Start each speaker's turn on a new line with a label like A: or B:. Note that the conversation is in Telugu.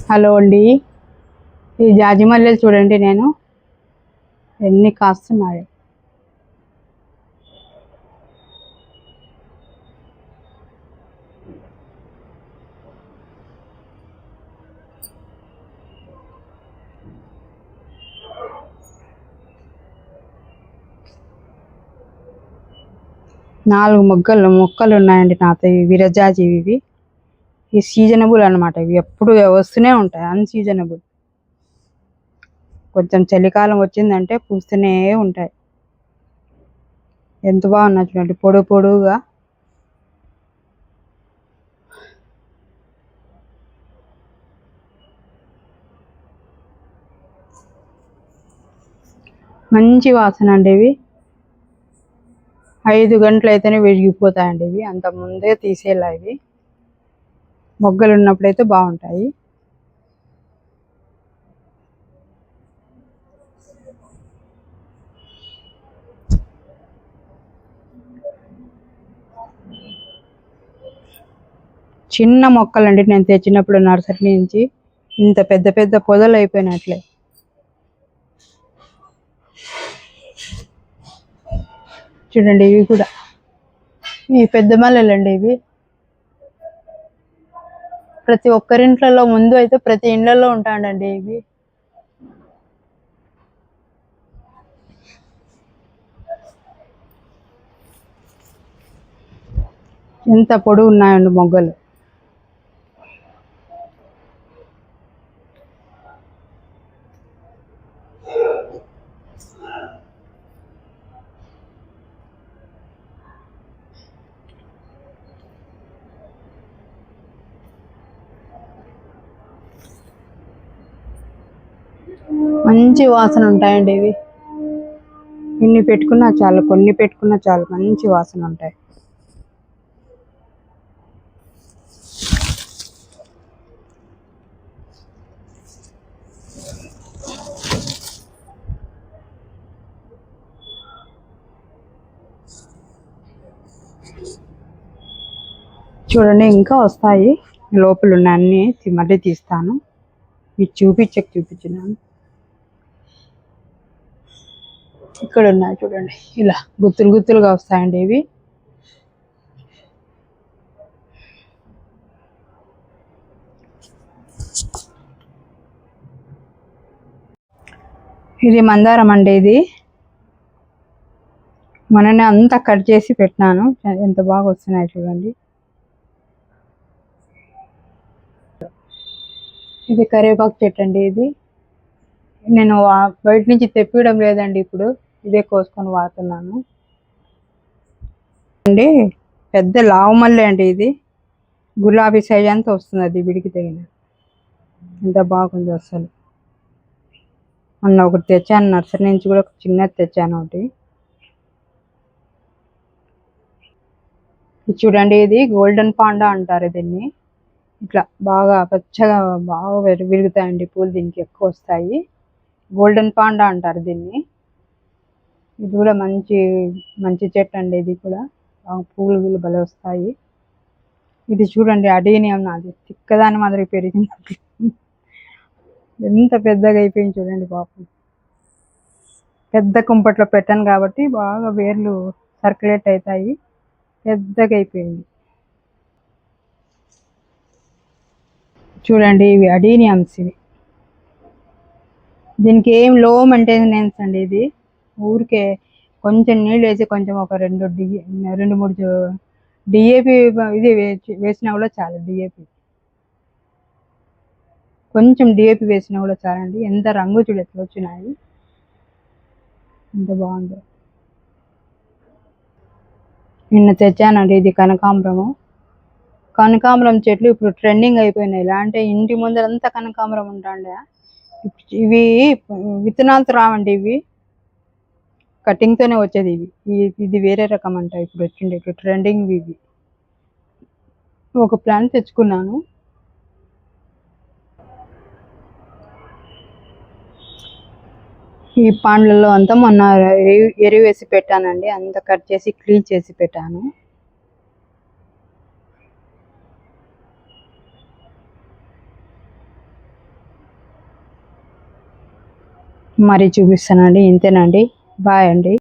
A: హలో అండి. ఈ జాజి మల్లెలు చూడండి, నేను ఎన్ని కాస్తున్నాయో. నాలుగు మొక్కలు ఉన్నాయండి నాతో. ఇవి విరజాజి. ఇవి ఈ సీజనబుల్ అనమాట. ఇవి ఎప్పుడు వస్తూనే ఉంటాయి, అన్సీజనబుల్. కొంచెం చలికాలం వచ్చిందంటే పూస్తూనే ఉంటాయి. ఎంత బాగున్నాయి చూడండి, పొడువుగా. మంచి వాసన అండి. ఇవి 5 గంటలు అయితేనే విరిగిపోతాయండి. ఇవి అంత ముందే తీసేలా. ఇవి మొగ్గలు ఉన్నప్పుడైతే బాగుంటాయి. చిన్న మొక్కలండి, నేను తెచ్చినప్పుడు నర్సరీ నుంచి. ఇంత పెద్ద పెద్ద పొదలు అయిపోయినట్లే. చూడండి, ఇవి కూడా ఈ పెద్ద మల్లెలండి. ఇవి ప్రతి ఒక్కరింట్లలో ముందు అయితే ప్రతి ఇండ్లలో ఉంటాయండి. ఇవి ఎంత పొడవు ఉన్నాయండి మొగ్గలు. మంచి వాసన ఉంటాయండి. ఇవి కొన్ని పెట్టుకున్నా చాలు, మంచి వాసన ఉంటాయి. చూడండి, ఇంకా వస్తాయి. లోపల ఉన్న అన్ని మళ్ళీ తీస్తాను. ఇది చూపించినాను. ఇక్కడ ఉన్నాయి చూడండి, ఇలా గుత్తులుగా వస్తాయండి. ఇవి ఇది మందారం అండి. ఇది మొన్ననే అంతా కట్ చేసి పెట్టినాను. ఎంత బాగా వస్తున్నాయి చూడండి. ఇది కరివేపాకు చెట్టు అండి. ఇది నేను బయట నుంచి తెప్పియడం లేదండి, ఇప్పుడు ఇదే కోసుకొని వాడుతున్నాను అండి. పెద్ద లావు మల్లె అండి. ఇది గులాబీ సైజ్ అంతా వస్తుంది, అది విడికి తగిన. ఎంత బాగుంది అసలు. మొన్న ఒకటి తెచ్చాను నర్సరీ నుంచి, కూడా చిన్నది తెచ్చాను ఒకటి. ఇది చూడండి, ఇది గోల్డెన్ పాండా అంటారు దీన్ని. ఇట్లా బాగా పచ్చగా బాగా విరుగుతాయండి పూలు, దీనికి ఎక్కువ వస్తాయి. గోల్డెన్ పాండా అంటారు దీన్ని. ఇది కూడా మంచి చెట్టు అండి. ఇది కూడా పూలు భలే వస్తాయి. ఇది చూడండి, అడీనియం. నాది చిక్కదాని మాదిరి పెరిగినట్లు. ఎంత పెద్దగా అయిపోయింది చూడండి పాపం. పెద్ద కుంపట్లో పెట్టాను కాబట్టి బాగా వేర్లు సర్క్యులేట్ అవుతాయి. పెద్దగా అయిపోయింది చూడండి. ఇవి అడీనియమ్స్. ఇవి దీనికి ఏం లో మెయింటెనెన్స్ అండి. ఇది ఊరికే కొంచెం నీళ్ళు వేసి, కొంచెం ఒక 2-3 డిఏపి ఇది వేసినా కూడా చాలు. డిఏపి కొంచెం డిఏపి వేసినా కూడా చాలండి. ఎంత రంగు చూడు ఎట్లా వచ్చినాయి, ఎంత బాగుందో. నిన్న తెచ్చానండి. ఇది కనకాంబరం చెట్లు ఇప్పుడు ట్రెండింగ్ అయిపోయినాయి. ఇలా అంటే ఇంటి ముందరంతా కనకాంబరం ఉంటాండే. ఇవి విత్తనాలతో రావండి, ఇవి కటింగ్ తోనే వచ్చేది. ఇది వేరే రకం అంట. ఇప్పుడు వచ్చింది ఇప్పుడు ట్రెండింగ్. ఇవి ఒక ప్లాంట్ తెచ్చుకున్నాను. ఈ పండ్లలో అంతా మొన్న ఎరువు వేసి పెట్టానండి. అంతా కట్ చేసి క్లీన్ చేసి పెట్టాను. మరీ చూపిస్తానండి. ఇంతేనండి. బాయ్ అండి.